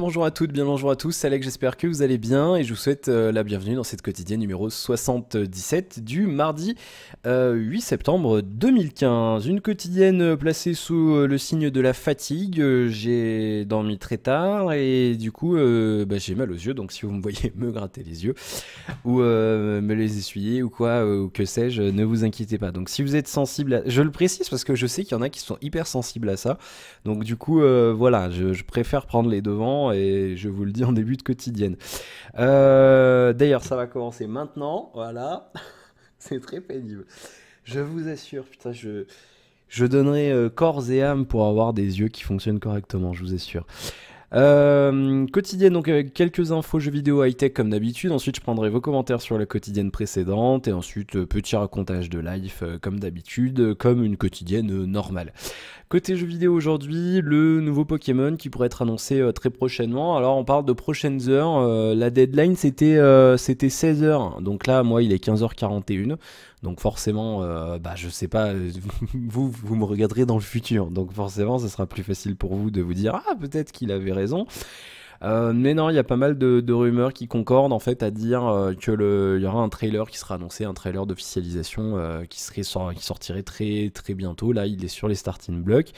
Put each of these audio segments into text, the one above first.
bonjour à toutes, bien bonjour à tous, c'est Alex, j'espère que vous allez bien et je vous souhaite la bienvenue dans cette quotidienne numéro 77 du mardi 8 septembre 2015. Une quotidienne placée sous le signe de la fatigue, j'ai dormi très tard et du coup j'ai mal aux yeux, donc si vous me voyez me gratter les yeux ou me les essuyer ou quoi, ou que sais-je, ne vous inquiétez pas. Donc si vous êtes sensible à... Je le précise parce que je sais qu'il y en a qui sont hyper sensibles à ça, donc du coup voilà, je préfère prendre les devants et je vous le dis en début de quotidienne. D'ailleurs ça va commencer maintenant, voilà, c'est très pénible. Je vous assure, putain, je donnerai corps et âme pour avoir des yeux qui fonctionnent correctement, je vous assure. Quotidienne, donc avec quelques infos jeux vidéo high-tech comme d'habitude. Ensuite, je prendrai vos commentaires sur la quotidienne précédente. Et ensuite, petit racontage de life comme d'habitude, comme une quotidienne normale. Côté jeux vidéo aujourd'hui, le nouveau Pokémon qui pourrait être annoncé très prochainement. Alors, on parle de prochaines heures. La deadline, c'était 16 heures. Donc là, moi, il est 15h41. Donc forcément, je sais pas, vous me regarderez dans le futur. Donc forcément, ce sera plus facile pour vous de vous dire « Ah, peut-être qu'il avait raison ». Mais non, il y a pas mal de rumeurs qui concordent en fait à dire il y aura un trailer qui sera annoncé, un trailer d'officialisation qui sortirait très très bientôt. Là, il est sur les starting blocks,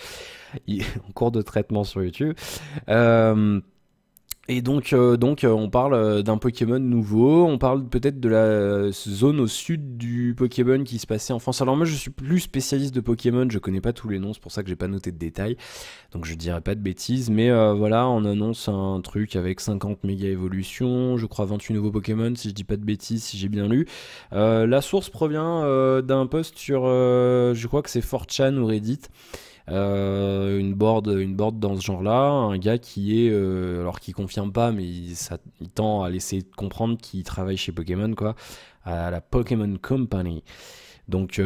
il est en cours de traitement sur YouTube. Et donc, on parle d'un Pokémon nouveau, on parle peut-être de la zone au sud du Pokémon qui se passait en France. Alors moi je suis plus spécialiste de Pokémon, je connais pas tous les noms, c'est pour ça que j'ai pas noté de détails, donc je dirais pas de bêtises, mais voilà, on annonce un truc avec 50 méga évolutions, je crois 28 nouveaux Pokémon, si je dis pas de bêtises, si j'ai bien lu. La source provient d'un post sur, je crois que c'est 4chan ou Reddit. Une board dans ce genre-là, un gars qui est, alors qui confirme pas, mais il tend à laisser comprendre qu'il travaille chez Pokémon, quoi, à la Pokémon Company. Donc,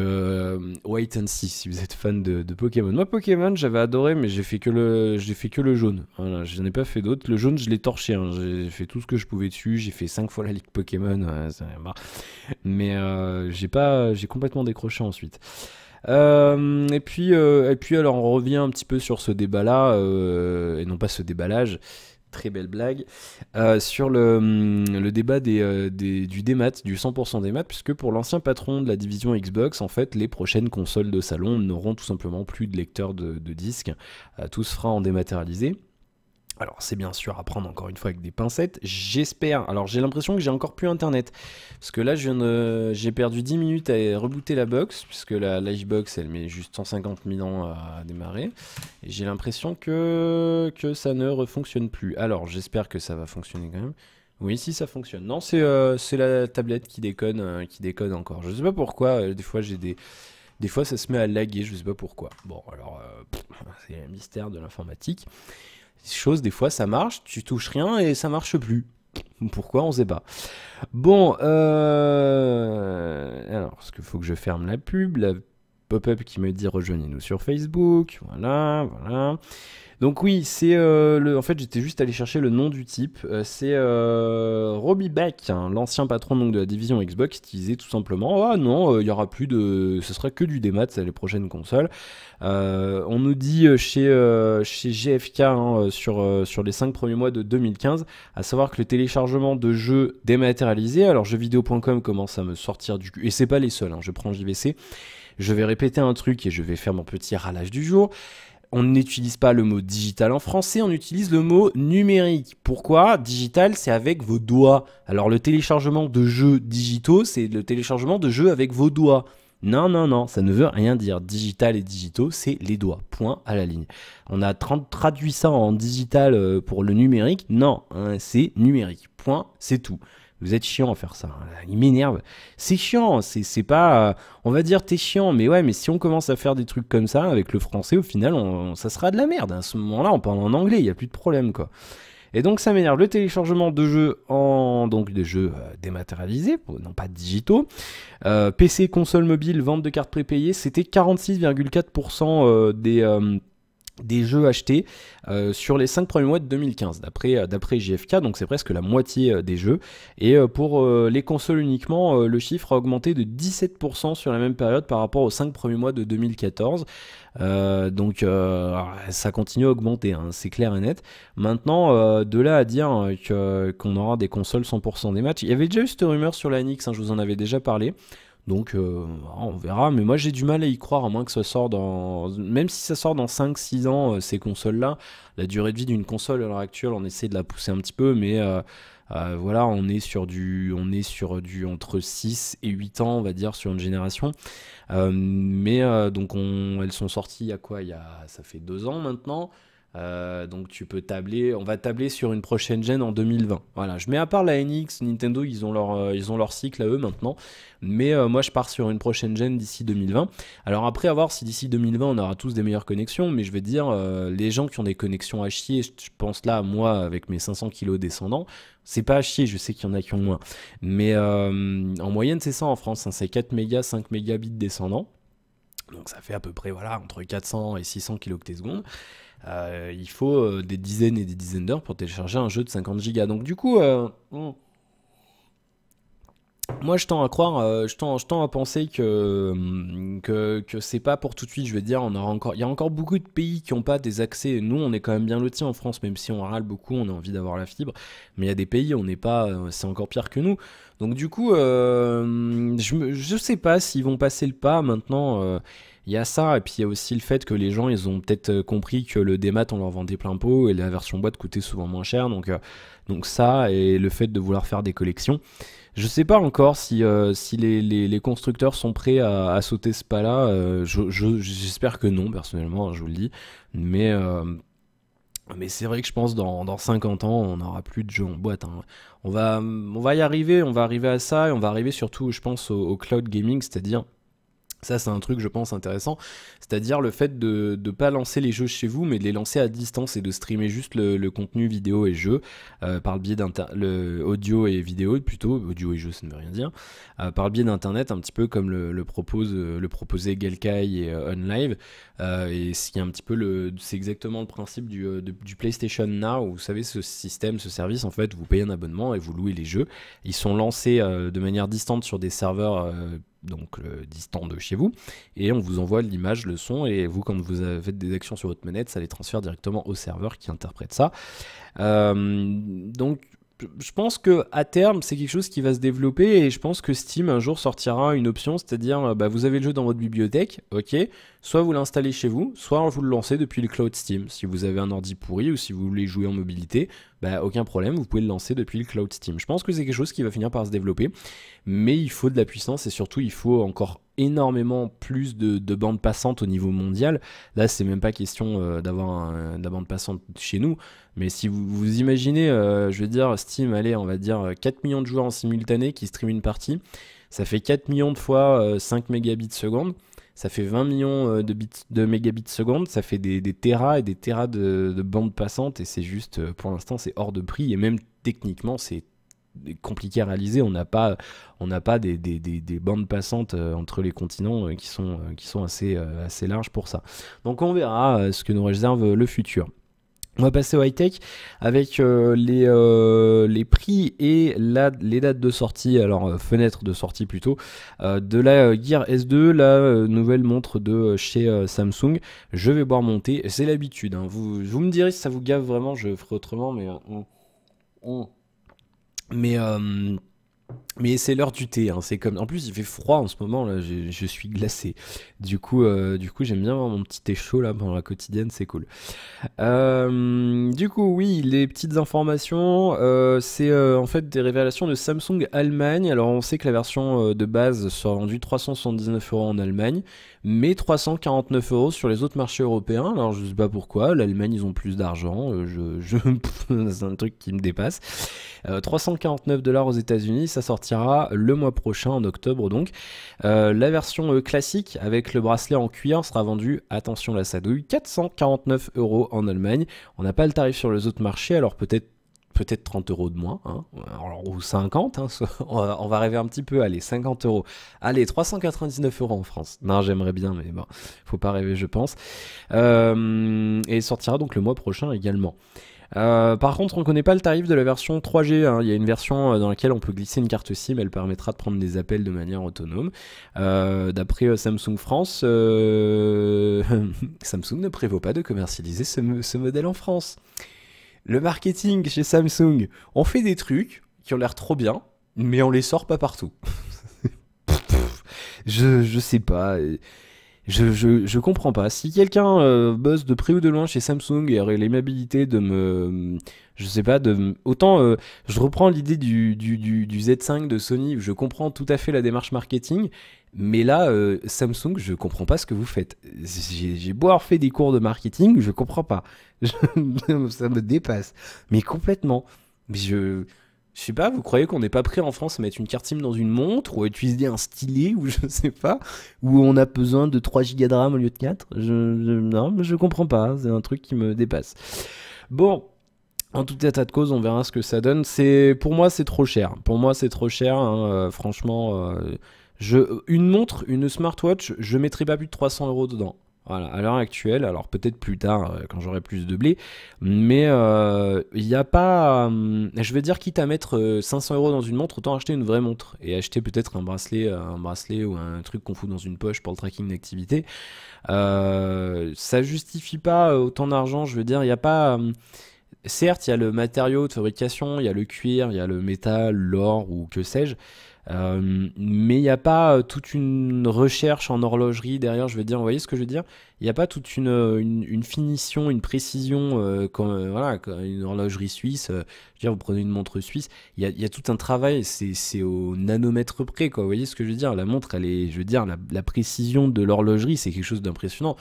wait and see si vous êtes fan de Pokémon. Moi, Pokémon, j'avais adoré, mais j'ai fait que le jaune. Voilà, je n'en ai pas fait d'autres. Le jaune, je l'ai torché. Hein. J'ai fait tout ce que je pouvais dessus. J'ai fait 5 fois la Ligue Pokémon. Mais j'ai complètement décroché ensuite. Et puis alors on revient un petit peu sur ce débat-là, et non pas ce déballage, très belle blague, sur le débat du démat, du 100% démat, puisque pour l'ancien patron de la division Xbox, en fait, les prochaines consoles de salon n'auront tout simplement plus de lecteur de disques, tout se fera en dématérialisé. Alors c'est bien sûr à prendre encore une fois avec des pincettes, j'espère, alors j'ai l'impression que j'ai encore plus internet, parce que là j'ai perdu 10 minutes à rebooter la box, puisque la Livebox elle met juste 150 000 ans à démarrer, et j'ai l'impression que ça ne refonctionne plus. Alors j'espère que ça va fonctionner quand même. Oui, si ça fonctionne. Non, c'est la tablette qui déconne encore. Je sais pas pourquoi, des fois ça se met à laguer, je sais pas pourquoi. Bon alors, c'est un mystère de l'informatique. Chose, des fois ça marche, tu touches rien et ça marche plus. Pourquoi, on sait pas. Bon, alors, est-ce qu'il faut que je ferme la pub, la pop-up qui me dit rejoignez-nous sur Facebook, voilà. Donc oui, c'est en fait j'étais juste allé chercher le nom du type, c'est Robbie Beck, hein, l'ancien patron donc, de la division Xbox, qui disait tout simplement « Ah non, il y aura plus de... ce sera que du démat, c'est les prochaines consoles ». On nous dit chez GFK hein, sur les 5 premiers mois de 2015, à savoir que le téléchargement de jeux dématérialisés, alors jeuxvideo.com commence à me sortir du cul, et c'est pas les seuls, hein, je prends JVC, je vais répéter un truc et je vais faire mon petit râlage du jour. On n'utilise pas le mot digital en français, on utilise le mot numérique. Pourquoi ? Digital, c'est avec vos doigts. Alors le téléchargement de jeux digitaux, c'est le téléchargement de jeux avec vos doigts. Non, ça ne veut rien dire. Digital et digitaux, c'est les doigts. Point à la ligne. On a traduit ça en digital pour le numérique. Non, hein, c'est numérique. Point, c'est tout. Vous êtes chiant à faire ça, il m'énerve. C'est chiant, c'est pas... on va dire t'es chiant, mais ouais, mais si on commence à faire des trucs comme ça avec le français, au final, ça sera de la merde. À ce moment-là, on parle en anglais, il n'y a plus de problème, quoi. Et donc ça m'énerve. Le téléchargement de jeux donc des jeux dématérialisés, non pas digitaux. PC, console mobile, vente de cartes prépayées, c'était 46,4% des jeux achetés sur les 5 premiers mois de 2015, d'après JFK, donc c'est presque la moitié des jeux. Et pour les consoles uniquement, le chiffre a augmenté de 17% sur la même période par rapport aux 5 premiers mois de 2014. Donc ça continue à augmenter, hein, c'est clair et net. Maintenant, de là à dire qu'on aura des consoles 100% des matchs, il y avait déjà eu cette rumeur sur la NX, hein, je vous en avais déjà parlé. Donc on verra, mais moi j'ai du mal à y croire, à moins que ça sorte dans... Même si ça sort dans 5-6 ans, ces consoles-là, la durée de vie d'une console à l'heure actuelle, on essaie de la pousser un petit peu, mais voilà, on est sur du entre 6 et 8 ans, on va dire, sur une génération. Mais donc elles sont sorties il y a quoi? Ça fait 2 ans maintenant. Donc on va tabler sur une prochaine gen en 2020. Voilà, je mets à part la NX, Nintendo, ils ont leur cycle à eux maintenant. Mais moi je pars sur une prochaine gen d'ici 2020. Alors après, à voir si d'ici 2020 on aura tous des meilleures connexions. Mais je vais te dire, les gens qui ont des connexions à chier, je pense là, moi avec mes 500 kilos descendants, c'est pas à chier, je sais qu'il y en a qui ont moins. Mais en moyenne c'est ça en France, hein, c'est 4 mégas, 5 mégabits descendants. Donc ça fait à peu près voilà, entre 400 et 600 kT secondes. Il faut des dizaines et des dizaines d'heures pour télécharger un jeu de 50 Go. Donc du coup, moi je tends à croire, je tends à penser que c'est pas pour tout de suite. Je veux dire, il y a encore beaucoup de pays qui n'ont pas des accès. Nous, on est quand même bien lotis en France, même si on râle beaucoup, on a envie d'avoir la fibre. Mais il y a des pays, on n'est pas, c'est encore pire que nous. Donc du coup, je sais pas s'ils vont passer le pas maintenant. Il y a ça, et puis il y a aussi le fait que les gens, ils ont peut-être compris que le démat, on leur vendait plein pot, et la version boîte coûtait souvent moins cher, donc ça, et le fait de vouloir faire des collections. Je sais pas encore si les constructeurs sont prêts à sauter ce pas-là, j'espère que non, personnellement, hein, je vous le dis, mais c'est vrai que je pense dans 50 ans, on n'aura plus de jeux en boîte, hein. On va y arriver, on va arriver à ça, et on va arriver surtout, je pense, au cloud gaming, c'est-à-dire... Ça, c'est un truc, je pense, intéressant. C'est-à-dire le fait de ne pas lancer les jeux chez vous, mais de les lancer à distance et de streamer juste le contenu vidéo et jeux par le biais audio et vidéo, plutôt. Audio et jeux, ça ne veut rien dire. Par le biais d'Internet, un petit peu comme le proposait Gelkai et OnLive. Et c'est un petit peu c'est exactement le principe du PlayStation Now. Où, vous savez, ce système, ce service, en fait, vous payez un abonnement et vous louez les jeux. Ils sont lancés de manière distante sur des serveurs... donc distant de chez vous, et on vous envoie l'image, le son, et vous, quand vous faites des actions sur votre manette, ça les transfère directement au serveur qui interprète ça. Donc je pense que à terme c'est quelque chose qui va se développer, et je pense que Steam un jour sortira une option, c'est-à-dire vous avez le jeu dans votre bibliothèque, ok, soit vous l'installez chez vous, soit vous le lancez depuis le cloud Steam. Si vous avez un ordi pourri ou si vous voulez jouer en mobilité, aucun problème, vous pouvez le lancer depuis le cloud Steam. Je pense que c'est quelque chose qui va finir par se développer, mais il faut de la puissance, et surtout il faut encore énormément plus de bandes passantes au niveau mondial. Là c'est même pas question d'avoir de la bande passante chez nous, mais si vous imaginez, je veux dire, Steam, allez, on va dire 4 millions de joueurs en simultané qui streament une partie, ça fait 4 millions de fois 5 mégabits seconde, ça fait 20 millions de mégabits seconde, ça fait des terras et des terras de bandes passantes, et c'est juste, pour l'instant, c'est hors de prix, et même techniquement, c'est compliqué à réaliser. On n'a pas des bandes passantes entre les continents qui sont assez larges pour ça. Donc on verra ce que nous réserve le futur. On va passer au high-tech avec les prix et les dates de sortie, alors fenêtre de sortie plutôt, de la Gear S2, la nouvelle montre de chez Samsung. Je vais boire mon thé, c'est l'habitude, hein. Vous me direz si ça vous gave vraiment, je ferai autrement, mais c'est l'heure du thé, hein. C'est comme... En plus, il fait froid en ce moment, là, je suis glacé. Du coup, j'aime bien avoir mon petit thé chaud là pendant la quotidienne, c'est cool. Du coup, oui, les petites informations, c'est en fait des révélations de Samsung Allemagne. Alors, on sait que la version de base sera vendue 379 € en Allemagne, mais 349 € sur les autres marchés européens. Alors, je sais pas pourquoi, l'Allemagne, ils ont plus d'argent, c'est un truc qui me dépasse. 349 $ aux États-Unis, ça sortira le mois prochain, en octobre donc. La version classique avec le bracelet en cuir sera vendue, attention là ça douille, 449 € en Allemagne. On n'a pas le tarif sur les autres marchés, alors peut-être peut-être 30 euros de moins, hein. Alors, ou 50, hein, on va rêver un petit peu, allez, 50 euros. Allez, 399 euros en France. Non, j'aimerais bien, mais bon, faut pas rêver, je pense. Et sortira donc le mois prochain également. Par contre, on ne connaît pas le tarif de la version 3G, hein. Il y a une version dans laquelle on peut glisser une carte SIM, elle permettra de prendre des appels de manière autonome. D'après Samsung France, Samsung ne prévoit pas de commercialiser ce modèle en France. Le marketing chez Samsung, on fait des trucs qui ont l'air trop bien, mais on les sort pas partout. Je sais pas. Je comprends pas. Si quelqu'un bosse de près ou de loin chez Samsung et aurait l'aimabilité de me... Je sais pas, autant je reprends l'idée du Z5 de Sony, je comprends tout à fait la démarche marketing, mais là, Samsung, je comprends pas ce que vous faites. J'ai beau avoir fait des cours de marketing, je comprends pas. Ça me dépasse. Mais complètement. Mais je sais pas, vous croyez qu'on n'est pas prêt en France à mettre une carte SIM dans une montre ou à utiliser un stylet ou je sais pas, où on a besoin de 3 Go de RAM au lieu de 4? Non, mais je comprends pas, c'est un truc qui me dépasse. Bon, en tout état de cause, on verra ce que ça donne. Pour moi, c'est trop cher. Pour moi, c'est trop cher, hein, franchement. Une montre, une smartwatch, je mettrai pas plus de 300 euros dedans. Voilà, à l'heure actuelle, alors peut-être plus tard quand j'aurai plus de blé, mais il n'y a pas. Je veux dire, quitte à mettre 500 euros dans une montre, autant acheter une vraie montre et acheter peut-être un bracelet ou un truc qu'on fout dans une poche pour le tracking d'activité. Ça justifie pas autant d'argent, je veux dire, il n'y a pas. Certes, il y a le matériau de fabrication, il y a le cuir, il y a le métal, l'or ou que sais-je. Mais il n'y a pas toute une recherche en horlogerie derrière, je veux dire, vous voyez ce que je veux dire? Il n'y a pas toute une finition, une précision, voilà, une horlogerie suisse, je veux dire, vous prenez une montre suisse, il y a tout un travail, c'est au nanomètre près, quoi, vous voyez ce que je veux dire? La montre, elle est, je veux dire, la précision de l'horlogerie, c'est quelque chose d'impressionnant.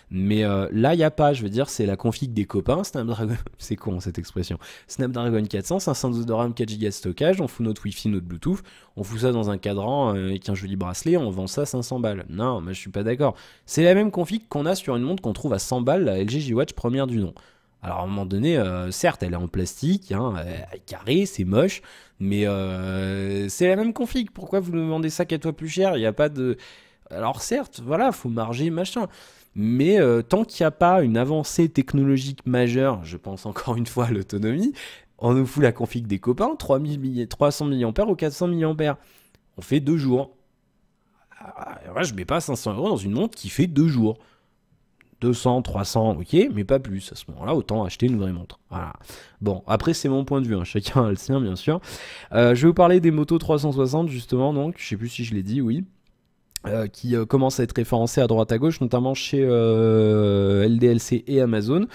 Mais là, il n'y a pas, je veux dire, c'est la config des copains, Snapdragon, c'est con cette expression, Snapdragon 400, 512 de RAM, 4 Go de stockage, on fout notre Wi-Fi, notre Bluetooth, on fout ça dans un cadran avec un joli bracelet, on vend ça 500 balles. Non, mais je suis pas d'accord. C'est la même config qu'on a sur une montre qu'on trouve à 100 balles, la LG G-Watch première du nom. Alors à un moment donné, certes, elle est en plastique, hein, carré, c'est moche, mais c'est la même config. Pourquoi vous me vendez ça 4 fois plus cher? Il n'y a pas de... Alors certes, voilà, faut marger, machin. Mais tant qu'il n'y a pas une avancée technologique majeure, je pense encore une fois à l'autonomie, on nous fout la config des copains, 300 mAh ou 400 mAh. On fait 2 jours. Alors là, je mets pas 500 euros dans une montre qui fait 2 jours. 200, 300, ok, mais pas plus. À ce moment-là, autant acheter une vraie montre. Voilà. Bon, après, c'est mon point de vue, hein. Chacun a le sien, bien sûr. Je vais vous parler des Moto 360, justement, donc, je sais plus si je l'ai dit, oui. Qui commence à être référencé à droite à gauche, notamment chez LDLC et Amazon.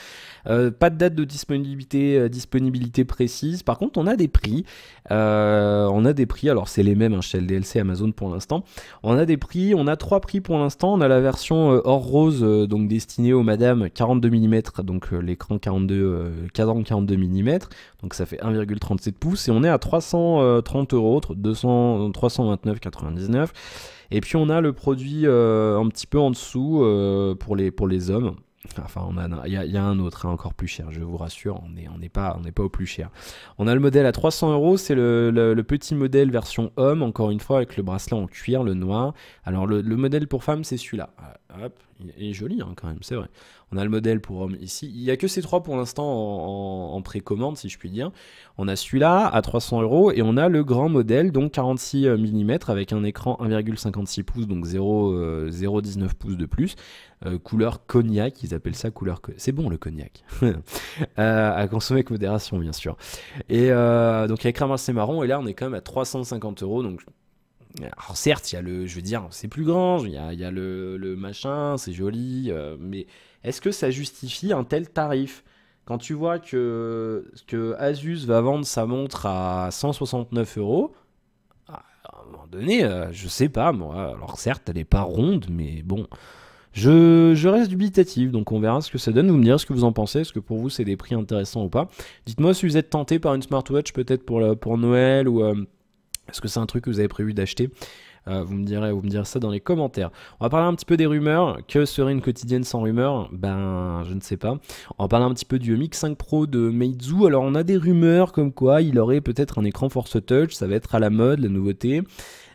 Pas de date de disponibilité précise. Par contre, on a des prix. Alors c'est les mêmes hein, chez LDLC et Amazon pour l'instant. On a des prix, on a 3 prix pour l'instant. On a la version or rose, donc destinée aux madame 42 mm, donc l'écran cadran 42 mm, donc ça fait 1,37 pouces. Et on est à 330 euros, 329,99. Et puis on a le produit un petit peu en dessous pour les hommes. Enfin, il y a un autre encore plus cher, je vous rassure, on n'est pas au plus cher. On a le modèle à 300 euros, c'est le petit modèle version homme, encore une fois avec le bracelet en cuir, le noir. Alors le modèle pour femme, c'est celui-là. Hop, il est joli hein, quand même, c'est vrai. On a le modèle pour homme ici. Il n'y a que ces trois pour l'instant en précommande, si je puis dire. On a celui-là à 300 euros et on a le grand modèle, donc 46 mm avec un écran 1,56 pouces, donc 0,19 pouces de plus. Couleur cognac, ils appellent ça couleur... C'est bon le cognac. À consommer avec modération, bien sûr. Et donc avec un bracelet marron, et là on est quand même à 350 euros, donc... Alors certes, il y a je veux dire, c'est plus grand, il y a le machin, c'est joli, mais est-ce que ça justifie un tel tarif? Quand tu vois que Asus va vendre sa montre à 169 euros, à un moment donné, je sais pas moi, alors certes, elle est pas ronde, mais bon, je reste dubitatif, donc on verra ce que ça donne, vous me direz ce que vous en pensez, est-ce que pour vous c'est des prix intéressants ou pas? Dites-moi si vous êtes tenté par une smartwatch peut-être pour Noël ou... Est-ce que c'est un truc que vous avez prévu d'acheter? Vous me direz ça dans les commentaires. On va parler un petit peu des rumeurs. Que serait une quotidienne sans rumeurs? Ben, je ne sais pas. On va parler un petit peu du MX5 Pro de Meizu. Alors, on a des rumeurs comme quoi il aurait peut-être un écran Force Touch. Ça va être à la mode, la nouveauté.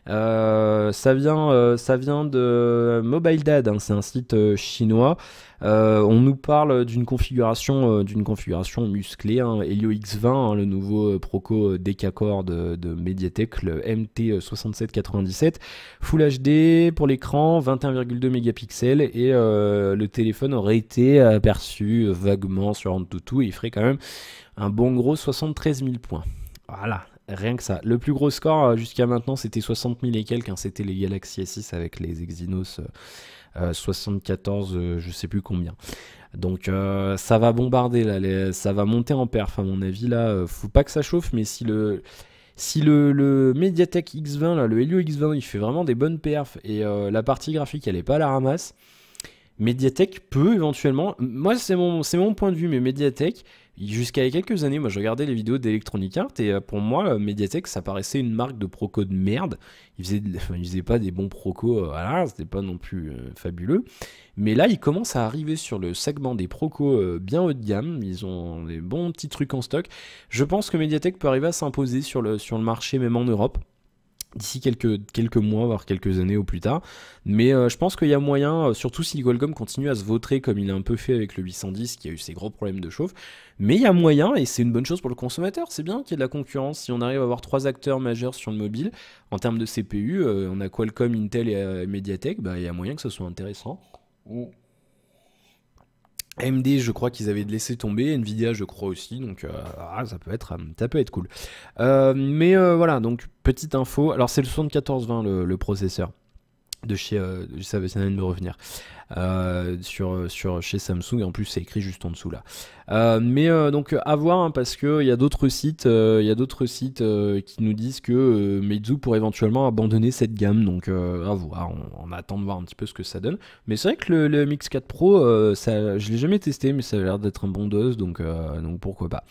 Ça vient de Mobile Dad, hein, c'est un site chinois. On nous parle d'une configuration musclée, hein, Helio X20, hein, le nouveau Proco Decacore de Mediatek, le MT6797, Full HD pour l'écran, 21,2 mégapixels, et le téléphone aurait été aperçu vaguement sur AnTuTu, et il ferait quand même un bon gros 73 000 points. Voilà. Rien que ça. Le plus gros score jusqu'à maintenant, c'était 60 000 et quelques. Hein, c'était les Galaxy S6 avec les Exynos 74, je sais plus combien. Donc ça va bombarder là, ça va monter en perf à mon avis là. Faut pas que ça chauffe, mais si le Mediatek X20 là, le Helio X20, il fait vraiment des bonnes perfs et la partie graphique elle est pas à la ramasse. Mediatek peut éventuellement, moi c'est mon point de vue, mais Mediatek, jusqu'à il y a quelques années, moi je regardais les vidéos d'Electronic Arts et pour moi Mediatek ça paraissait une marque de proco de merde. Ils faisaient pas des bons procos, voilà, c'était pas non plus fabuleux. Mais là ils commencent à arriver sur le segment des procos bien haut de gamme, ils ont des bons petits trucs en stock. Je pense que Mediatek peut arriver à s'imposer sur le marché même en Europe d'ici quelques mois, voire quelques années au plus tard. Mais je pense qu'il y a moyen, surtout si Qualcomm continue à se vautrer comme il a un peu fait avec le 810, qui a eu ses gros problèmes de chauffe. Mais il y a moyen, et c'est une bonne chose pour le consommateur, c'est bien qu'il y ait de la concurrence. Si on arrive à avoir 3 acteurs majeurs sur le mobile, en termes de CPU, on a Qualcomm, Intel et Mediatek, bah, il y a moyen que ce soit intéressant. AMD, je crois qu'ils avaient laissé tomber, Nvidia, je crois aussi, donc ça peut être cool. Mais voilà, donc petite info. Alors c'est le 7420 le processeur de chez, ça vient de me revenir, chez Samsung, et en plus c'est écrit juste en dessous là. Mais donc à voir, hein, parce que il y a d'autres sites, qui nous disent que Meizu pourrait éventuellement abandonner cette gamme, donc à voir. On attend de voir un petit peu ce que ça donne. Mais c'est vrai que le MX4 Pro, je l'ai jamais testé, mais ça a l'air d'être un bon dos, donc pourquoi pas.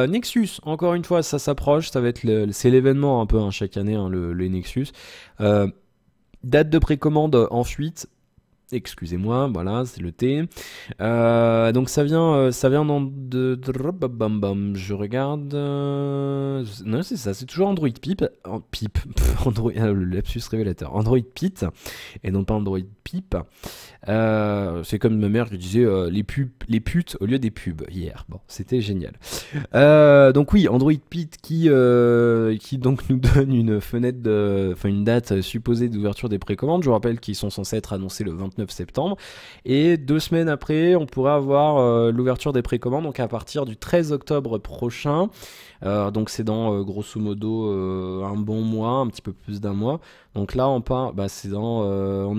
Nexus, encore une fois, ça s'approche, ça va être c'est l'événement un peu, hein, chaque année, hein, le Nexus. Date de précommande en fuite. Excusez-moi, voilà, c'est le T. Donc ça vient je regarde. Non, c'est ça, c'est toujours Android Pip. Android, le lapsus révélateur. Android Pit et non pas Android Pip. C'est comme ma mère qui disait les putes au lieu des pubs hier. Bon, c'était génial. Donc oui, Android Pit qui donc nous donne une fenêtre une date supposée d'ouverture des précommandes. Je vous rappelle qu'ils sont censés être annoncés le 29 septembre, et 2 semaines après on pourra avoir l'ouverture des précommandes, donc à partir du 13 octobre prochain. Donc c'est dans grosso modo un bon mois, un petit peu plus d'un mois. Donc là on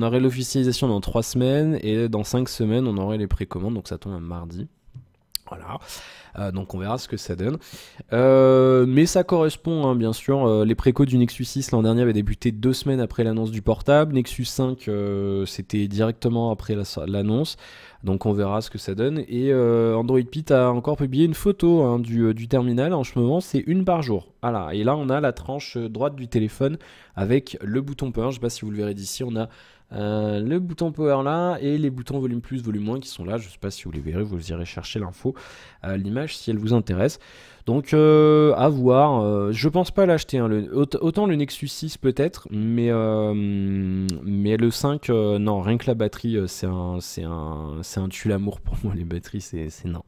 aurait l'officialisation dans 3 semaines, et dans 5 semaines on aurait les précommandes, donc ça tombe un mardi. Voilà. Donc on verra ce que ça donne. Mais ça correspond, hein, bien sûr. Les précos du Nexus 6 l'an dernier avaient débuté 2 semaines après l'annonce du portable. Nexus 5, c'était directement après l'annonce. Donc on verra ce que ça donne. Et Android Pit a encore publié une photo, hein, du terminal. En ce moment, c'est une par jour. Voilà. Et là, on a la tranche droite du téléphone avec le bouton power. Je ne sais pas si vous le verrez d'ici. On a le bouton power là, et les boutons volume plus, volume moins qui sont là. Je ne sais pas si vous les verrez, vous irez chercher l'info, l'image, si elle vous intéresse. Donc à voir. Je pense pas l'acheter, hein. Autant le Nexus 6 peut-être, mais le 5, non, rien que la batterie, c'est un tue-l'amour pour moi. Les batteries, c'est non.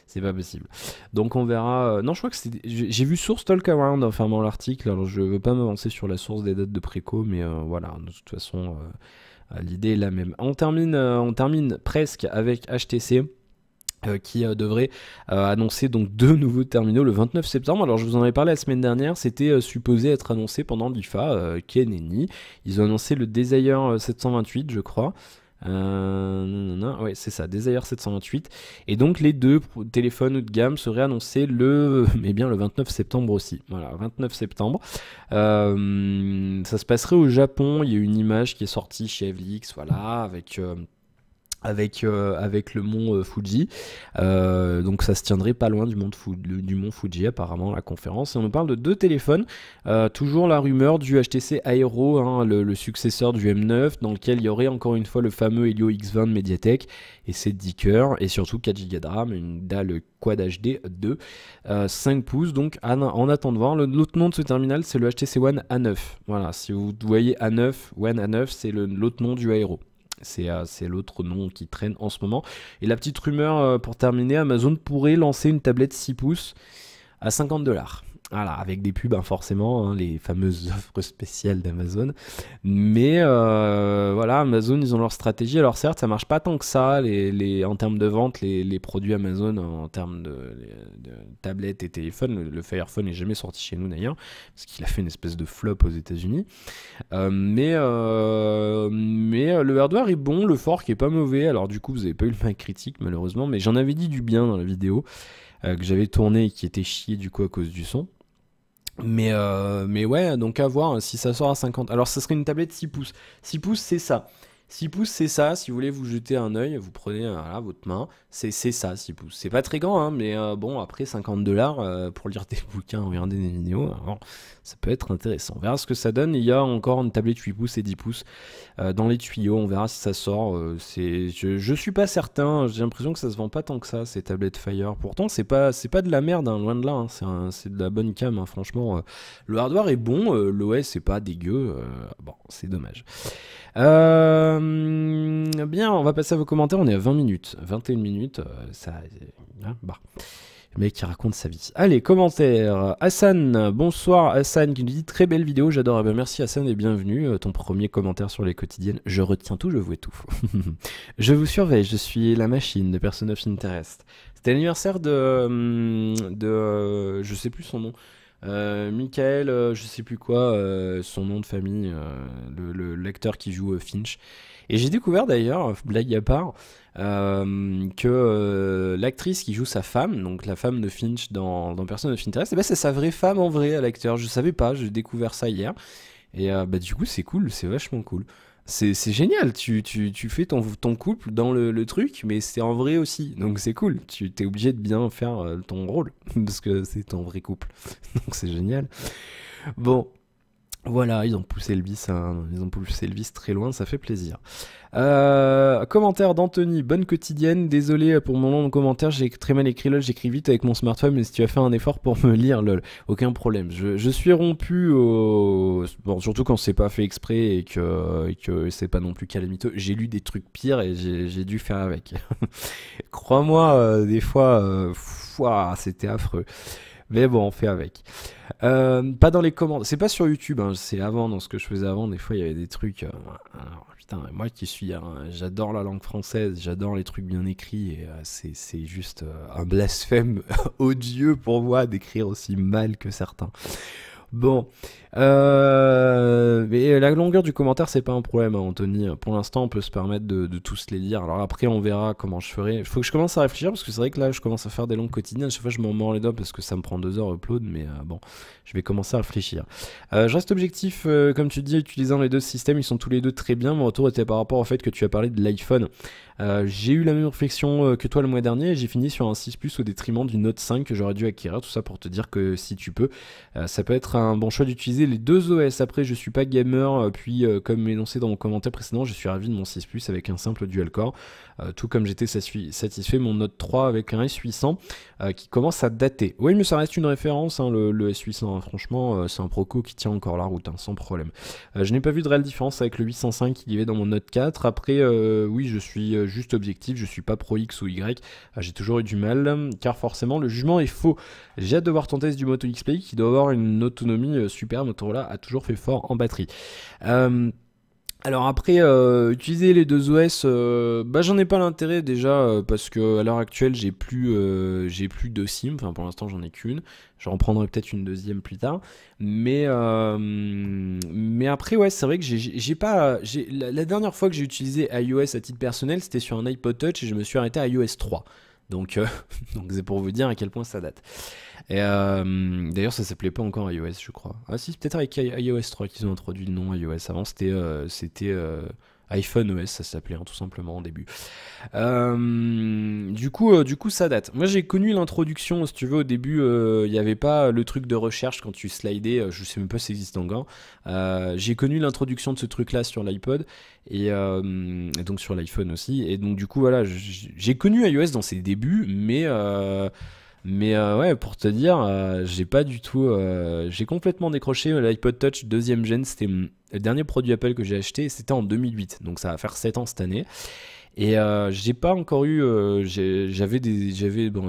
C'est pas possible. Donc on verra. Non, je crois que j'ai vu Source Talk Around en fermant l'article. Alors je veux pas m'avancer sur la source des dates de préco, mais voilà, de toute façon, l'idée est la même. On termine presque avec HTC. Qui devrait annoncer donc 2 nouveaux terminaux le 29 septembre. Alors je vous en avais parlé la semaine dernière, c'était supposé être annoncé pendant l'IFA, Kenny. Ils ont annoncé le Desire 728, je crois. Ouais, c'est ça, Desire 728. Et donc les 2 téléphones haut de gamme seraient annoncés le 29 septembre aussi. Voilà, 29 septembre. Ça se passerait au Japon. Il y a une image qui est sortie chez FLX, voilà, avec avec le mont Fuji. Donc ça se tiendrait pas loin du mont Fuji apparemment la conférence. Et on nous parle de 2 téléphones. Toujours la rumeur du HTC Aero, hein, le successeur du M9, dans lequel il y aurait encore une fois le fameux Helio X20 de Mediatek et ses 10 cœurs, et surtout 4 Go de RAM, une dalle Quad HD de 5 pouces. Donc en attendant de voir, l'autre nom de ce terminal c'est le HTC One A9. Voilà, si vous voyez A9, One A9, c'est l'autre nom du Aero. C'est l'autre nom qui traîne en ce moment. Et la petite rumeur pour terminer, Amazon pourrait lancer une tablette 6 pouces à 50$. Voilà, avec des pubs, hein, forcément, hein, les fameuses offres spéciales d'Amazon. Mais voilà, Amazon, ils ont leur stratégie. Alors certes, ça marche pas tant que ça, en termes de vente, les produits Amazon, en termes de tablettes et téléphones. Le Fire Phone n'est jamais sorti chez nous d'ailleurs, parce qu'il a fait une espèce de flop aux États-Unis. Mais le hardware est bon, le fork est pas mauvais. Alors du coup, vous avez pas eu ma critique malheureusement, mais j'en avais dit du bien dans la vidéo que j'avais tourné et qui était chié du coup à cause du son. Mais ouais, donc à voir si ça sort à 50. Alors ça serait une tablette 6 pouces. 6 pouces c'est ça. 6 pouces c'est ça, si vous voulez vous jeter un œil, vous prenez voilà, votre main, c'est ça 6 pouces. C'est pas très grand, hein, mais bon après 50$ pour lire des bouquins, regarder des vidéos, alors, ça peut être intéressant. On verra ce que ça donne. Il y a encore une tablette 8 pouces et 10 pouces dans les tuyaux, on verra si ça sort. Je suis pas certain, j'ai l'impression que ça se vend pas tant que ça ces tablettes Fire. Pourtant c'est pas de la merde, hein, loin de là, hein. C'est de la bonne cam, hein, franchement. Le hardware est bon, l'OS est pas dégueu, bon c'est dommage. Bien, on va passer à vos commentaires, on est à 20 minutes, 21 minutes, bah. Le mec qui raconte sa vie. Allez, commentaires. Hassan, bonsoir Hassan qui nous dit très belle vidéo, j'adore. Eh ben, merci Hassan et bienvenue. Ton premier commentaire sur les quotidiennes. Je retiens tout, je vous tout. Je vous surveille, je suis la machine de Person of Interest. C'était l'anniversaire de je sais plus son nom. Michael, je sais plus quoi, son nom de famille, l'acteur qui joue Finch. Et j'ai découvert d'ailleurs, blague à part, que l'actrice qui joue sa femme, donc la femme de Finch dans Person of Interest, c'est sa vraie femme en vrai à l'acteur. Je savais pas, j'ai découvert ça hier. Et du coup c'est cool, c'est vachement cool. C'est génial, tu fais ton couple dans le truc, mais c'est en vrai aussi, donc c'est cool. Tu t'es obligé de bien faire ton rôle, parce que c'est ton vrai couple. Donc c'est génial. Bon, voilà, ils ont poussé Elvis très loin, ça fait plaisir. Commentaire d'Anthony, bonne quotidienne, désolé pour mon long commentaire, j'ai très mal écrit lol, j'écris vite avec mon smartphone, mais si tu as fait un effort pour me lire lol, aucun problème. Je suis rompu bon, surtout quand c'est pas fait exprès et que c'est pas non plus calamiteux. J'ai lu des trucs pires et j'ai dû faire avec. Crois-moi, des fois, c'était affreux. Mais bon, on fait avec. Pas dans les commandes. C'est pas sur YouTube, hein, c'est avant, dans ce que je faisais avant. Des fois, il y avait des trucs. Alors, putain, moi qui suis. J'adore la langue française, j'adore les trucs bien écrits. Et c'est juste un blasphème odieux pour moi d'écrire aussi mal que certains. Bon, mais la longueur du commentaire c'est pas un problème, hein, Anthony. Pour l'instant on peut se permettre de tous les lire. Alors après on verra comment je ferai. Il faut que je commence à réfléchir parce que c'est vrai que là je commence à faire des longues quotidiennes. À chaque fois je m'en mords les doigts parce que ça me prend 2 heures upload. Mais bon, je vais commencer à réfléchir. Je reste objectif, comme tu dis, utilisant les deux systèmes. Ils sont tous les deux très bien. Mon retour était par rapport au fait que tu as parlé de l'iPhone. J'ai eu la même réflexion que toi le mois dernier et j'ai fini sur un 6 Plus au détriment du Note 5 que j'aurais dû acquérir. Tout ça pour te dire que si tu peux, ça peut être un bon choix d'utiliser les deux OS. Après je suis pas gamer, puis comme énoncé dans mon commentaire précédent, je suis ravi de mon 6 Plus avec un simple dual core, tout comme j'étais satisfait mon Note 3 avec un S800 qui commence à dater. Oui mais ça reste une référence, hein, le S800, hein, franchement c'est un Proco qui tient encore la route, hein, sans problème. Je n'ai pas vu de réelle différence avec le 805 qu'il y avait dans mon Note 4. Après oui je suis juste objectif, je suis pas pro X ou Y, j'ai toujours eu du mal car forcément le jugement est faux. J'ai hâte de voir ton test du Moto X-Play qui doit avoir une autonomie super. Motorola a toujours fait fort en batterie. Alors après, utiliser les deux OS, j'en ai pas l'intérêt déjà parce que à l'heure actuelle j'ai plus de SIM, enfin pour l'instant j'en ai qu'une, je reprendrai peut-être une deuxième plus tard, mais après ouais c'est vrai que la dernière fois que j'ai utilisé iOS à titre personnel c'était sur un iPod Touch et je me suis arrêté à iOS 3. Donc c'est pour vous dire à quel point ça date. Et d'ailleurs ça s'appelait pas encore iOS je crois. Ah si c'est peut-être avec iOS 3 qu'ils ont introduit le nom iOS. Avant c'était iPhone OS, ça s'appelait tout simplement au début. Du coup, ça date. Moi, j'ai connu l'introduction, si tu veux, au début, il n'y avait pas le truc de recherche quand tu slidais, je sais même pas si ça existe encore. J'ai connu l'introduction de ce truc-là sur l'iPod et donc sur l'iPhone aussi. Et donc, du coup, voilà, j'ai connu iOS dans ses débuts, mais ouais, pour te dire, j'ai pas du tout. J'ai complètement décroché l'iPod Touch deuxième gen. C'était le dernier produit Apple que j'ai acheté. C'était en 2008. Donc ça va faire 7 ans cette année. Et j'ai pas encore eu. Bon,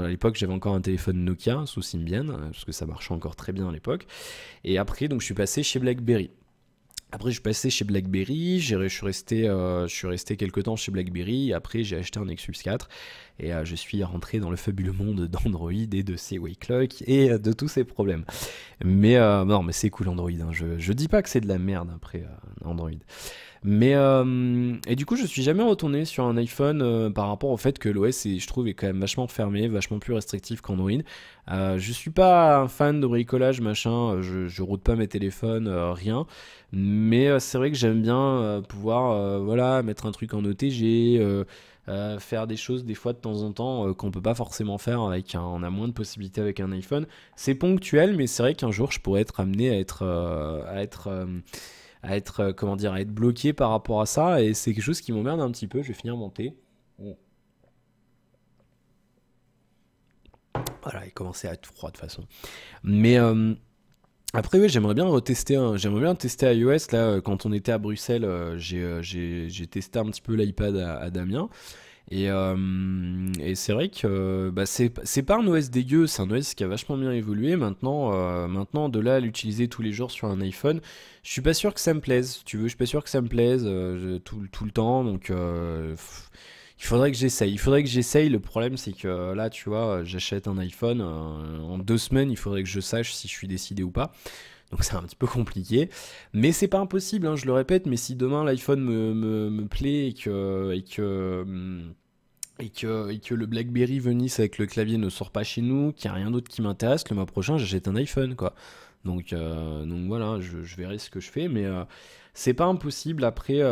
à l'époque, j'avais encore un téléphone Nokia sous Symbian, parce que ça marchait encore très bien à l'époque. Et après, donc, je suis passé chez BlackBerry. Après, je suis passé chez BlackBerry, je suis resté quelques temps chez BlackBerry, après j'ai acheté un Nexus 4, et je suis rentré dans le fabuleux monde d'Android et de ses wake lock et de tous ces problèmes. Mais non, mais c'est cool Android, hein. Je dis pas que c'est de la merde après Android. Mais et du coup, je suis jamais retourné sur un iPhone par rapport au fait que l'OS, je trouve, est quand même vachement fermé, vachement plus restrictif qu'Android. Je suis pas un fan de bricolage, machin, je route pas mes téléphones, rien. Mais c'est vrai que j'aime bien pouvoir voilà, mettre un truc en OTG, faire des choses des fois de temps en temps qu'on peut pas forcément faire on a moins de possibilités avec un iPhone. C'est ponctuel, mais c'est vrai qu'un jour je pourrais être amené comment dire, à être bloqué par rapport à ça, et c'est quelque chose qui m'emmerde un petit peu. Je vais finir mon thé. Bon. Voilà, il commençait à être froid de toute façon. Mais après, oui, j'aimerais bien tester iOS. Là, quand on était à Bruxelles, j'ai testé un petit peu l'iPad à Damien. Et c'est vrai que bah, c'est pas un OS dégueu, c'est un OS qui a vachement bien évolué. Maintenant, de là à l'utiliser tous les jours sur un iPhone, je suis pas sûr que ça me plaise. Si tu veux, je suis pas sûr que ça me plaise tout le temps. Donc, il faudrait que j'essaye. Il faudrait que j'essaye. Le problème, c'est que là, tu vois, j'achète un iPhone. En 2 semaines, il faudrait que je sache si je suis décidé ou pas. Donc c'est un petit peu compliqué, mais c'est pas impossible, hein, je le répète. Mais si demain l'iPhone me plaît et que le BlackBerry Venice avec le clavier ne sort pas chez nous, qu'il n'y a rien d'autre qui m'intéresse, le mois prochain j'achète un iPhone, quoi. Donc voilà, je verrai ce que je fais, mais c'est pas impossible. Après,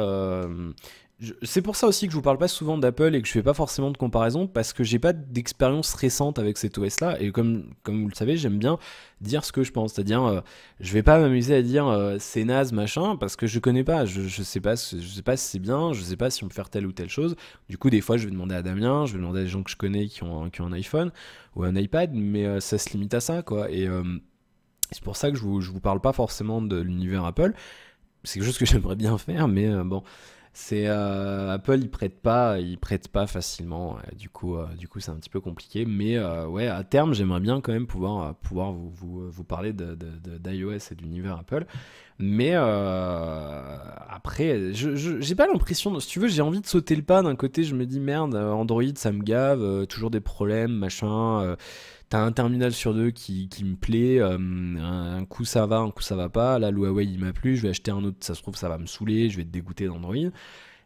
c'est pour ça aussi que je vous parle pas souvent d'Apple et que je fais pas forcément de comparaison, parce que j'ai pas d'expérience récente avec cet OS là, et comme vous le savez, j'aime bien dire ce que je pense. C'est-à-dire, je vais pas m'amuser à dire c'est naze machin, parce que je connais pas, je sais pas, je sais pas si c'est bien, je sais pas si on peut faire telle ou telle chose. Du coup, des fois, je vais demander à Damien, je vais demander à des gens que je connais qui ont un iPhone ou un iPad, mais ça se limite à ça, quoi. Et c'est pour ça que je vous parle pas forcément de l'univers Apple. C'est quelque chose que j'aimerais bien faire, mais bon, c'est Apple, ils prêtent pas facilement. Du coup, c'est un petit peu compliqué. Mais ouais, à terme, j'aimerais bien quand même pouvoir vous parler d'iOS et de l'univers Apple. Mais après, j'ai pas l'impression. Si tu veux, j'ai envie de sauter le pas. D'un côté, je me dis merde, Android, ça me gave, toujours des problèmes, machin. T'as un terminal sur deux qui me plaît, un coup ça va, un coup ça va pas. Là, le Huawei il m'a plu, je vais acheter un autre, ça se trouve ça va me saouler, je vais être dégoûté d'Android.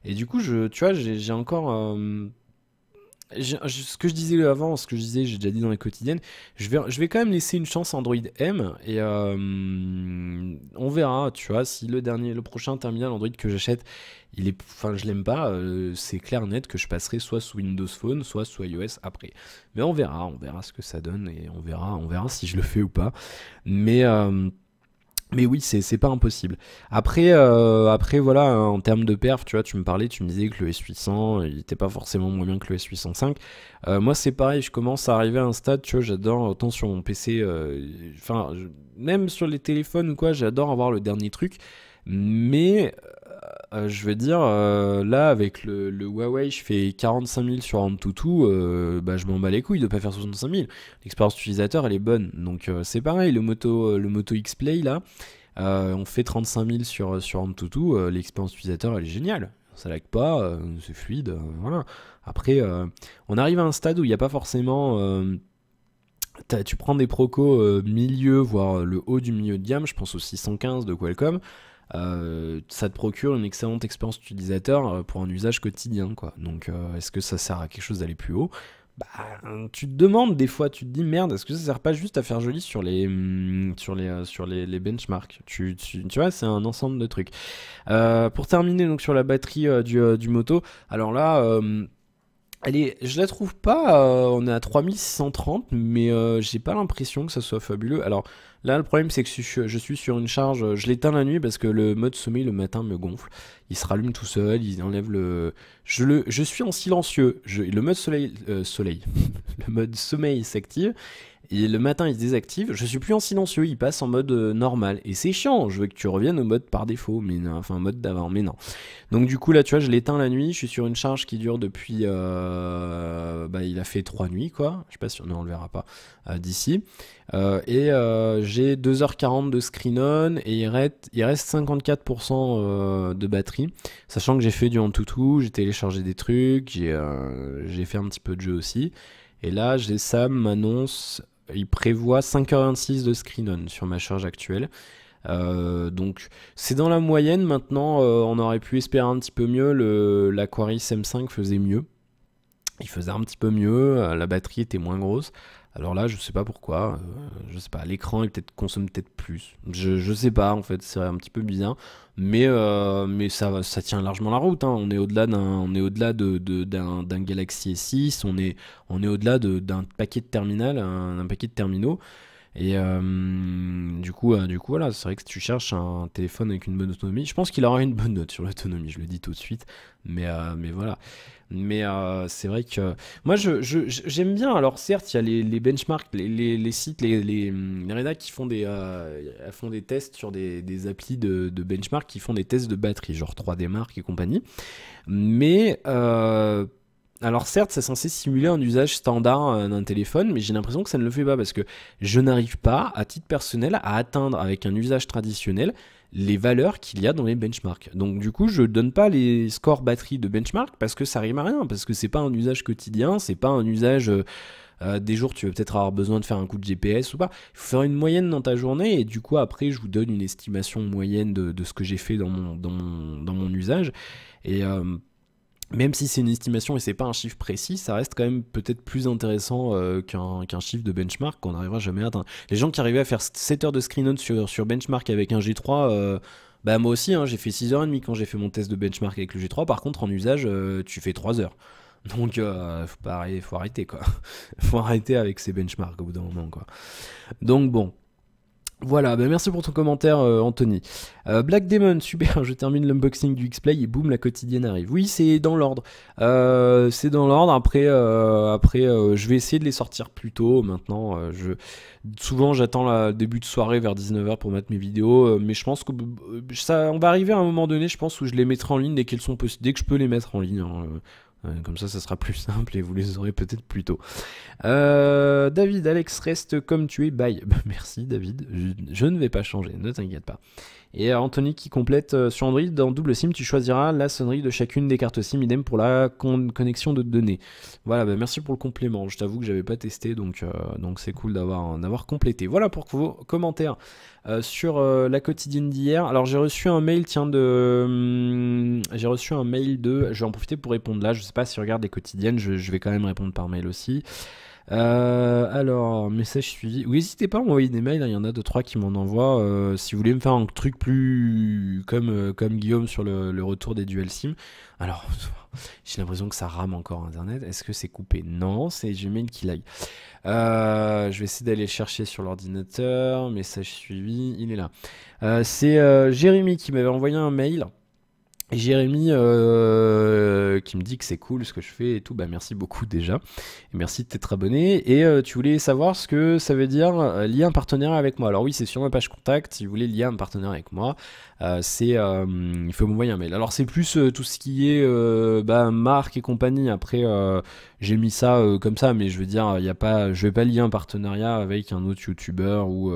Et du coup, tu vois, j'ai encore. Ce que je disais avant, ce que je disais, j'ai déjà dit dans les quotidiennes, je vais quand même laisser une chance à Android M, et on verra, tu vois, si le prochain terminal Android que j'achète, enfin, je l'aime pas, c'est clair net que je passerai soit sous Windows Phone, soit sous iOS après. Mais on verra ce que ça donne, et on verra si je le fais ou pas. Mais oui, c'est pas impossible. Après voilà, hein, en termes de perf, tu vois, tu me disais que le S800, il était pas forcément moins bien que le S805. Moi, c'est pareil, je commence à arriver à un stade, tu vois, j'adore, autant sur mon PC, enfin, même sur les téléphones ou quoi, j'adore avoir le dernier truc. Mais, je veux dire, là, avec le Huawei, je fais 45 000 sur AnTuTu, bah, je m'en bats les couilles de pas faire 65 000. L'expérience utilisateur, elle est bonne. Donc, c'est pareil, le Moto X-Play, là, on fait 35 000 sur AnTuTu, l'expérience utilisateur, elle est géniale. Ça lag pas, c'est fluide, voilà. Après, on arrive à un stade où il n'y a pas forcément... tu prends des procos milieu, voire le haut du milieu de gamme, je pense au 615 de Qualcomm. Ça te procure une excellente expérience utilisateur pour un usage quotidien, quoi. Donc, est-ce que ça sert à quelque chose d'aller plus haut? bah, tu te demandes des fois, tu te dis merde, est-ce que ça sert pas juste à faire joli sur les benchmarks? Tu vois, c'est un ensemble de trucs. Pour terminer donc sur la batterie du moto, alors là, je la trouve pas, on est à 3630, mais j'ai pas l'impression que ça soit fabuleux. Alors là, le problème c'est que je suis sur une charge, je l'éteins la nuit parce que le mode sommeil le matin me gonfle. Il se rallume tout seul, il enlève le. Je suis en silencieux. Le mode soleil, le mode sommeil s'active. Et le matin, il se désactive. Je suis plus en silencieux, il passe en mode normal. Et c'est chiant, je veux que tu reviennes au mode par défaut, mais non, enfin, mode d'avant, mais non. Donc, du coup, là, tu vois, je l'éteins la nuit. Je suis sur une charge qui dure depuis. Bah, il a fait 3 nuits, quoi. Je sais pas si. Non, on le verra pas d'ici. J'ai 2h40 de screen on et il reste 54% de batterie. Sachant que j'ai fait du Antutu, j'ai téléchargé des trucs, j'ai fait un petit peu de jeu aussi. Et là, Sam m'annonce, il prévoit 5h26 de screen on sur ma charge actuelle. Donc c'est dans la moyenne. Maintenant, on aurait pu espérer un petit peu mieux. L'Aquaris M5 faisait mieux. Il faisait un petit peu mieux, la batterie était moins grosse. Alors là, je sais pas pourquoi, je sais pas, l'écran consomme peut-être plus. Je sais pas, en fait, c'est un petit peu bizarre. Mais ça tient largement la route, hein. On est au-delà d'un Galaxy S6, on est au-delà d'un paquet de d'un paquet de terminaux. Et du coup, voilà, c'est vrai que si tu cherches un téléphone avec une bonne autonomie, je pense qu'il aura une bonne note sur l'autonomie, je le dis tout de suite. Mais voilà. Mais c'est vrai que moi, j'aime bien. Alors, certes, il y a les benchmarks, les sites, les rédacs qui font des tests sur des applis de benchmark qui font des tests de batterie, genre 3D Mark et compagnie. Mais alors certes, c'est censé simuler un usage standard d'un téléphone, mais j'ai l'impression que ça ne le fait pas parce que je n'arrive pas, à titre personnel, à atteindre avec un usage traditionnel les valeurs qu'il y a dans les benchmarks. Donc du coup, je donne pas les scores batterie de benchmark parce que ça rime à rien, parce que c'est pas un usage quotidien, c'est pas un usage des jours tu vas peut-être avoir besoin de faire un coup de GPS ou pas. Il faut faire une moyenne dans ta journée et du coup après je vous donne une estimation moyenne de ce que j'ai fait dans mon usage. Et même si c'est une estimation et c'est pas un chiffre précis, ça reste quand même peut-être plus intéressant qu'un chiffre de benchmark qu'on n'arrivera jamais à atteindre. Les gens qui arrivaient à faire 7 heures de screen-on sur benchmark avec un G3, bah moi aussi, hein, j'ai fait 6h30 quand j'ai fait mon test de benchmark avec le G3. Par contre, en usage, tu fais 3 heures. Donc, faut arrêter quoi. Faut arrêter avec ces benchmarks au bout d'un moment quoi. Donc bon. Voilà, bah merci pour ton commentaire Anthony. Black Demon, super, je termine l'unboxing du X-Play et boum, la quotidienne arrive. Oui, c'est dans l'ordre. C'est dans l'ordre, après, je vais essayer de les sortir plus tôt maintenant. Souvent j'attends le début de soirée vers 19h pour mettre mes vidéos, mais je pense que on va arriver à un moment donné, je pense, où je les mettrai en ligne dès que je peux les mettre en ligne, hein. Comme ça sera plus simple et vous les aurez peut-être plus tôt. David, Alex, reste comme tu es, bye. Merci David, je ne vais pas changer, ne t'inquiète pas. Et Anthony qui complète sur Android, dans double SIM, tu choisiras la sonnerie de chacune des cartes SIM, idem pour la connexion de données. Voilà, bah merci pour le complément. Je t'avoue que j'avais pas testé, donc c'est cool d'avoir complété. Voilà pour vos commentaires sur la quotidienne d'hier. Alors j'ai reçu un mail, j'ai reçu un mail je vais en profiter pour répondre là. Je sais pas si tu regardes les quotidiennes, je vais quand même répondre par mail aussi. Alors, message suivi. Oui, n'hésitez pas à m'envoyer des mails, hein, il y en a 2-3 qui m'en envoient. Si vous voulez me faire un truc plus comme Guillaume sur le retour des dual SIM. Alors, j'ai l'impression que ça rame encore Internet. Est-ce que c'est coupé? Non, c'est Gmail qui lag. Je vais essayer d'aller le chercher sur l'ordinateur. Message suivi, il est là. C'est Jérémy qui m'avait envoyé un mail. Et Jérémy qui me dit que c'est cool ce que je fais et tout, bah merci beaucoup déjà. Et merci de t'être abonné. Et tu voulais savoir ce que ça veut dire lier un partenaire avec moi. Alors oui, c'est sur ma page contact. Si vous voulez lier un partenaire avec moi, il faut m'envoyer un mail. Alors c'est plus tout ce qui est marque et compagnie. Après, j'ai mis ça comme ça, mais je veux dire, je vais pas lier un partenariat avec un autre youtubeur ou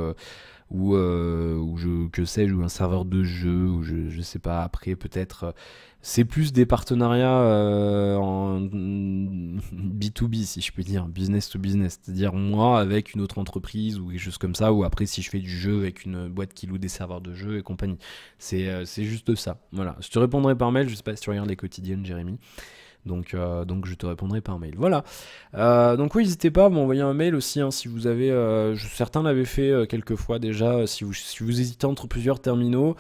que sais-je, ou un serveur de jeu, ou je sais pas, après peut-être c'est plus des partenariats en B2B si je puis dire, business to business, c'est-à-dire moi avec une autre entreprise ou quelque chose comme ça, ou après si je fais du jeu avec une boîte qui loue des serveurs de jeu et compagnie, c'est juste ça, voilà. Je te répondrai par mail, je sais pas si tu regardes les quotidiennes Jérémy. Donc je te répondrai par mail. Voilà. Donc oui, n'hésitez pas à m'envoyer un mail aussi, hein, si vous avez... certains l'avaient fait quelques fois déjà, si vous hésitez entre plusieurs terminaux.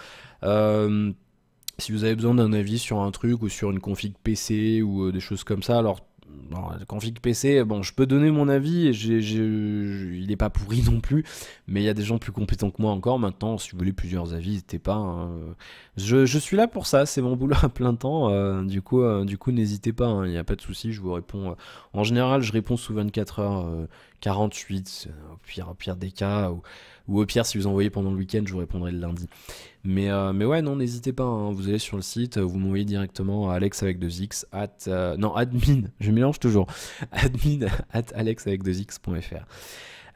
Si vous avez besoin d'un avis sur un truc ou sur une config PC ou des choses comme ça, alors la config PC, bon, je peux donner mon avis et il n'est pas pourri non plus, mais il y a des gens plus compétents que moi encore. Maintenant, si vous voulez plusieurs avis, n'hésitez pas, hein. Je suis là pour ça, c'est mon boulot à plein temps. Du coup, n'hésitez pas, hein, il n'y a pas de souci, je vous réponds. En général, je réponds sous 24 heures, 48, au pire des cas, ou au pire, si vous envoyez pendant le week-end, je vous répondrai le lundi. Mais ouais, non, n'hésitez pas, hein, vous allez sur le site, vous m'envoyez directement à Alex avec 2x, non, admin, je mélange toujours, admin @alex avec 2x.fr.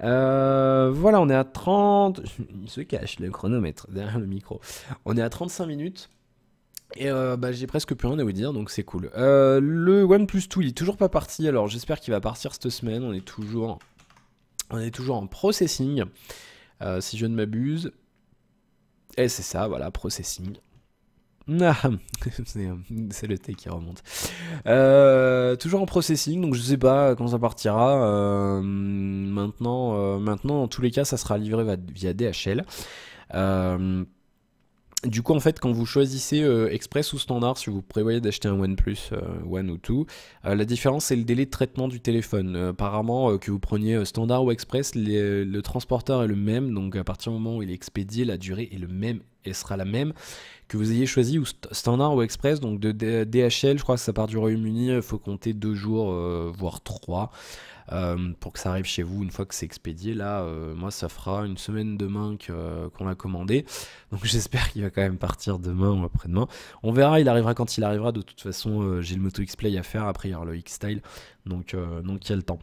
Voilà, on est à 30, il se cache le chronomètre derrière le micro, on est à 35 minutes. Et j'ai presque plus rien à vous dire, donc c'est cool. Le OnePlus 2, il est toujours pas parti, alors j'espère qu'il va partir cette semaine, on est toujours en processing, si je ne m'abuse. Et c'est ça, voilà, processing. Ah, c'est le thé qui remonte. Toujours en processing, donc je sais pas quand ça partira. Maintenant, dans tous les cas, ça sera livré via DHL. Du coup, en fait, quand vous choisissez Express ou Standard, si vous prévoyez d'acheter un OnePlus One ou 2, la différence c'est le délai de traitement du téléphone. Apparemment, que vous preniez Standard ou Express, le transporteur est le même, donc à partir du moment où il est expédié, la durée est le même et sera la même. Que vous ayez choisi ou Standard ou Express, donc de DHL, je crois que ça part du Royaume-Uni, il faut compter 2 jours, voire 3. Pour que ça arrive chez vous une fois que c'est expédié. Là, moi, ça fera une semaine demain qu'on l'a commandé. Donc j'espère qu'il va quand même partir demain ou après-demain. On verra, il arrivera quand il arrivera. De toute façon, j'ai le Moto X-Play à faire. Après, il y aura le X-Style. Donc il y a le temps.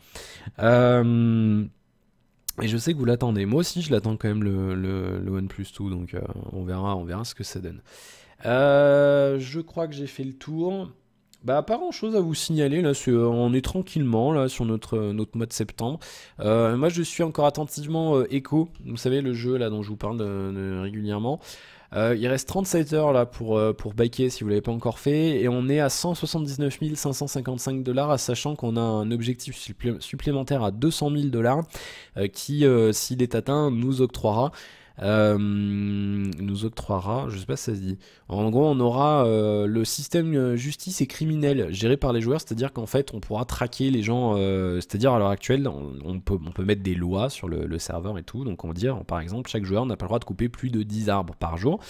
Et je sais que vous l'attendez. Moi aussi, je l'attends quand même le OnePlus 2. Donc on verra ce que ça donne. Je crois que j'ai fait le tour. Pas grand chose à vous signaler là, on est tranquillement là sur notre mois de septembre. Moi je suis encore attentivement Echo, vous savez le jeu là dont je vous parle régulièrement. Il reste 37 heures là pour biker si vous l'avez pas encore fait, et on est à 179 555 $, sachant qu'on a un objectif supplémentaire à 200 000 $, qui s'il est atteint nous octroiera, je sais pas si ça se dit. En gros, on aura le système justice et criminel géré par les joueurs, c'est-à-dire qu'en fait, on pourra traquer les gens. C'est-à-dire à l'heure actuelle, on peut mettre des lois sur le serveur et tout. Donc, on va dire, par exemple, chaque joueur n'a pas le droit de couper plus de 10 arbres par jour,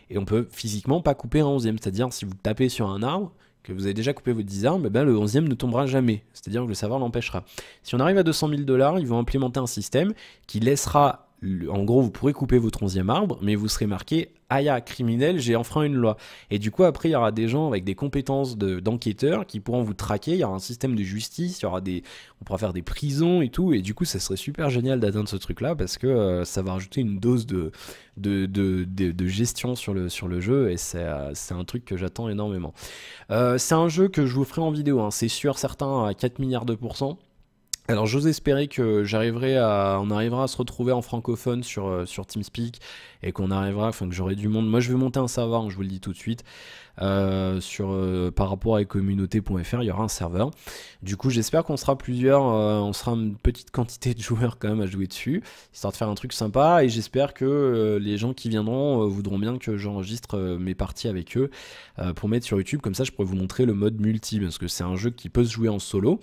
et on peut physiquement pas couper un 11e. C'est-à-dire, si vous tapez sur un arbre, que vous avez déjà coupé vos 10 arbres, le 11e ne tombera jamais. C'est-à-dire que le serveur l'empêchera. Si on arrive à 200 000 $, ils vont implémenter un système qui laissera. En gros, vous pourrez couper votre 11e arbre, mais vous serez marqué « Aïe, criminel, j'ai enfreint une loi ». Et du coup, après, il y aura des gens avec des compétences d'enquêteurs qui pourront vous traquer. Il y aura un système de justice, on pourra faire des prisons et tout. Et du coup, ça serait super génial d'atteindre ce truc-là parce que ça va rajouter une dose de gestion sur le jeu. Et c'est un truc que j'attends énormément. C'est un jeu que je vous ferai en vidéo, hein, c'est sûr, certain, à 4 milliards de %. Alors j'ose espérer que on arrivera à se retrouver en francophone sur TeamSpeak, et qu'on arrivera, que j'aurai du monde. Moi je vais monter un serveur, je vous le dis tout de suite, par rapport à communauté.fr, il y aura un serveur. Du coup j'espère qu'on sera plusieurs, on sera une petite quantité de joueurs quand même à jouer dessus, histoire de faire un truc sympa, et j'espère que les gens qui viendront voudront bien que j'enregistre mes parties avec eux pour mettre sur YouTube, comme ça je pourrais vous montrer le mode multi, parce que c'est un jeu qui peut se jouer en solo,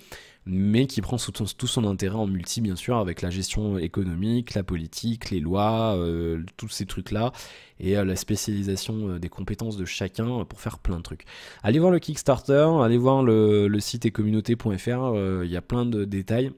mais qui prend tout son intérêt en multi, bien sûr, avec la gestion économique, la politique, les lois, tous ces trucs-là, et la spécialisation des compétences de chacun pour faire plein de trucs. Allez voir le Kickstarter, allez voir le site etcommunauté.fr, il y a plein de détails.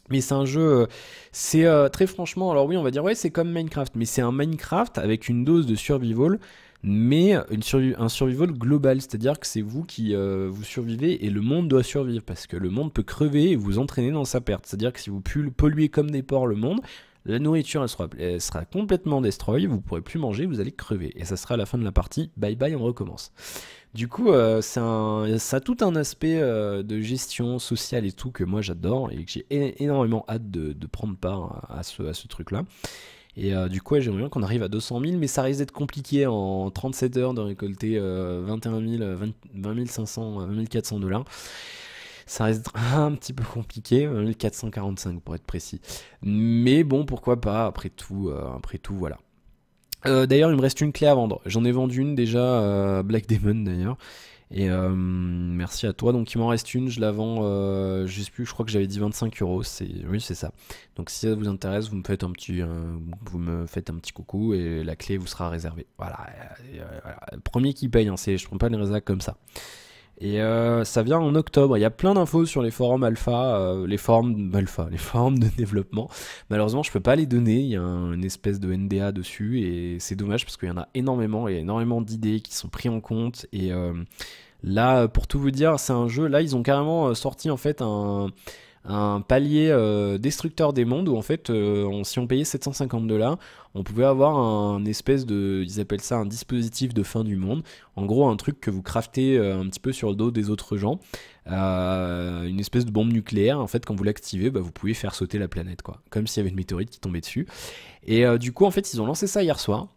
Mais c'est un jeu, c'est très franchement, alors oui, on va dire, ouais, c'est comme Minecraft, mais c'est un Minecraft avec une dose de survival, mais un survival global, c'est-à-dire que c'est vous qui vous survivez et le monde doit survivre, parce que le monde peut crever et vous entraîner dans sa perte. C'est-à-dire que si vous polluez comme des porcs le monde, la nourriture elle sera complètement destroy, vous ne pourrez plus manger, vous allez crever, et ça sera à la fin de la partie, bye bye, on recommence. Du coup, ça a tout un aspect de gestion sociale et tout que moi j'adore, et que j'ai énormément hâte de prendre part à ce truc-là. Et du coup, ouais, j'aimerais bien qu'on arrive à 200 000, mais ça risque d'être compliqué en 37 heures de récolter 21 000, 20 500, 20 400 $. Ça risque d'être un petit peu compliqué, 1445 pour être précis. Mais bon, pourquoi pas, après tout voilà. D'ailleurs, il me reste une clé à vendre. J'en ai vendu une déjà, Black Demon d'ailleurs. Et merci à toi. Donc il m'en reste une, je la vends, je sais plus, je crois que j'avais dit 25 €. Oui, c'est ça. Donc si ça vous intéresse, vous me faites un petit coucou et la clé vous sera réservée. Voilà. Voilà. Le premier qui paye, hein, je prends pas les résacs comme ça. Et ça vient en octobre. Il y a plein d'infos sur les forums alpha, les forums de développement. Malheureusement, je peux pas les donner. Il y a une espèce de NDA dessus et c'est dommage parce qu'il y en a énormément. Il y a énormément d'idées qui sont prises en compte. Et là, pour tout vous dire, c'est un jeu. Là, ils ont carrément sorti en fait un palier destructeur des mondes où en fait, si on payait 750 $, on pouvait avoir un espèce de, ils appellent ça un dispositif de fin du monde. En gros, un truc que vous craftez un petit peu sur le dos des autres gens, une espèce de bombe nucléaire. En fait, quand vous l'activez, bah, vous pouvez faire sauter la planète, quoi, comme s'il y avait une météorite qui tombait dessus. Et du coup, en fait, ils ont lancé ça hier soir.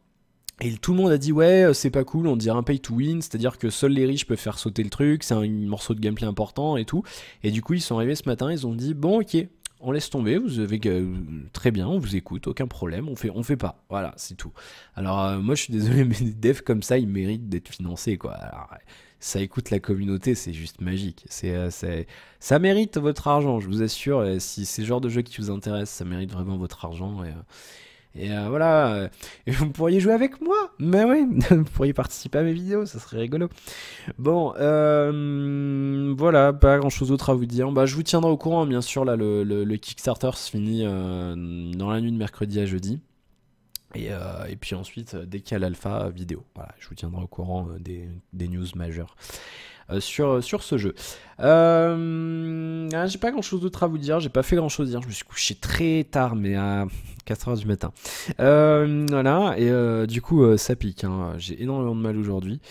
Et tout le monde a dit ouais, c'est pas cool, on dirait un pay to win, c'est-à-dire que seuls les riches peuvent faire sauter le truc, c'est un morceau de gameplay important et tout. Et du coup, ils sont arrivés ce matin, ils ont dit bon, ok, on laisse tomber, vous avez très bien, on vous écoute, aucun problème, on fait pas. Voilà, c'est tout. Alors moi, je suis désolé, mais des devs comme ça, ils méritent d'être financés, quoi. Alors, ça écoute la communauté, c'est juste magique. Ça mérite votre argent, je vous assure. Et si c'est le genre de jeu qui vous intéresse, ça mérite vraiment votre argent. Et voilà, et vous pourriez jouer avec moi, mais oui, vous pourriez participer à mes vidéos, ça serait rigolo. Bon, voilà, pas grand chose d'autre à vous dire. Bah, je vous tiendrai au courant, bien sûr, là, le Kickstarter se finit dans la nuit de mercredi à jeudi. Et puis ensuite, dès qu'il y a l'alpha vidéo, voilà, je vous tiendrai au courant des news majeures. Sur ce jeu. J'ai pas grand chose d'autre à vous dire, j'ai pas fait grand chose hier, je me suis couché très tard, mais à 4h du matin. Voilà, et du coup, ça pique, hein. J'ai énormément de mal aujourd'hui.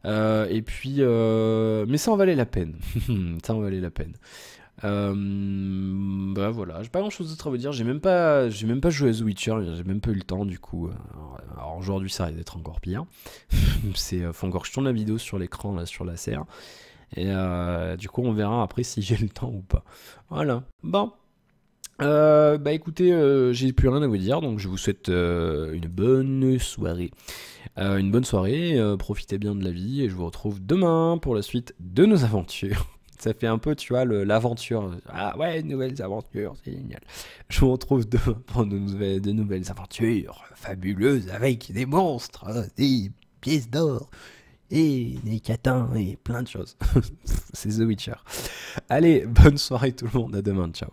Et puis, mais ça en valait la peine. Ça en valait la peine. Bah voilà, j'ai pas grand chose d'autre à vous dire. J'ai même pas joué à The Witcher, j'ai même pas eu le temps du coup. Alors aujourd'hui, ça risque d'être encore pire. Faut encore que je tourne la vidéo sur l'écran, là, sur la serre. Et du coup, on verra après si j'ai le temps ou pas. Voilà. Bon. Bah écoutez, j'ai plus rien à vous dire, donc je vous souhaite une bonne soirée. Profitez bien de la vie et je vous retrouve demain pour la suite de nos aventures. Ça fait un peu, tu vois, l'aventure. Ah ouais, nouvelles aventures, c'est génial. Je vous retrouve demain pour de nouvelles aventures fabuleuses avec des monstres, des pièces d'or et des catins et plein de choses. C'est The Witcher. Allez, bonne soirée tout le monde, à demain, ciao.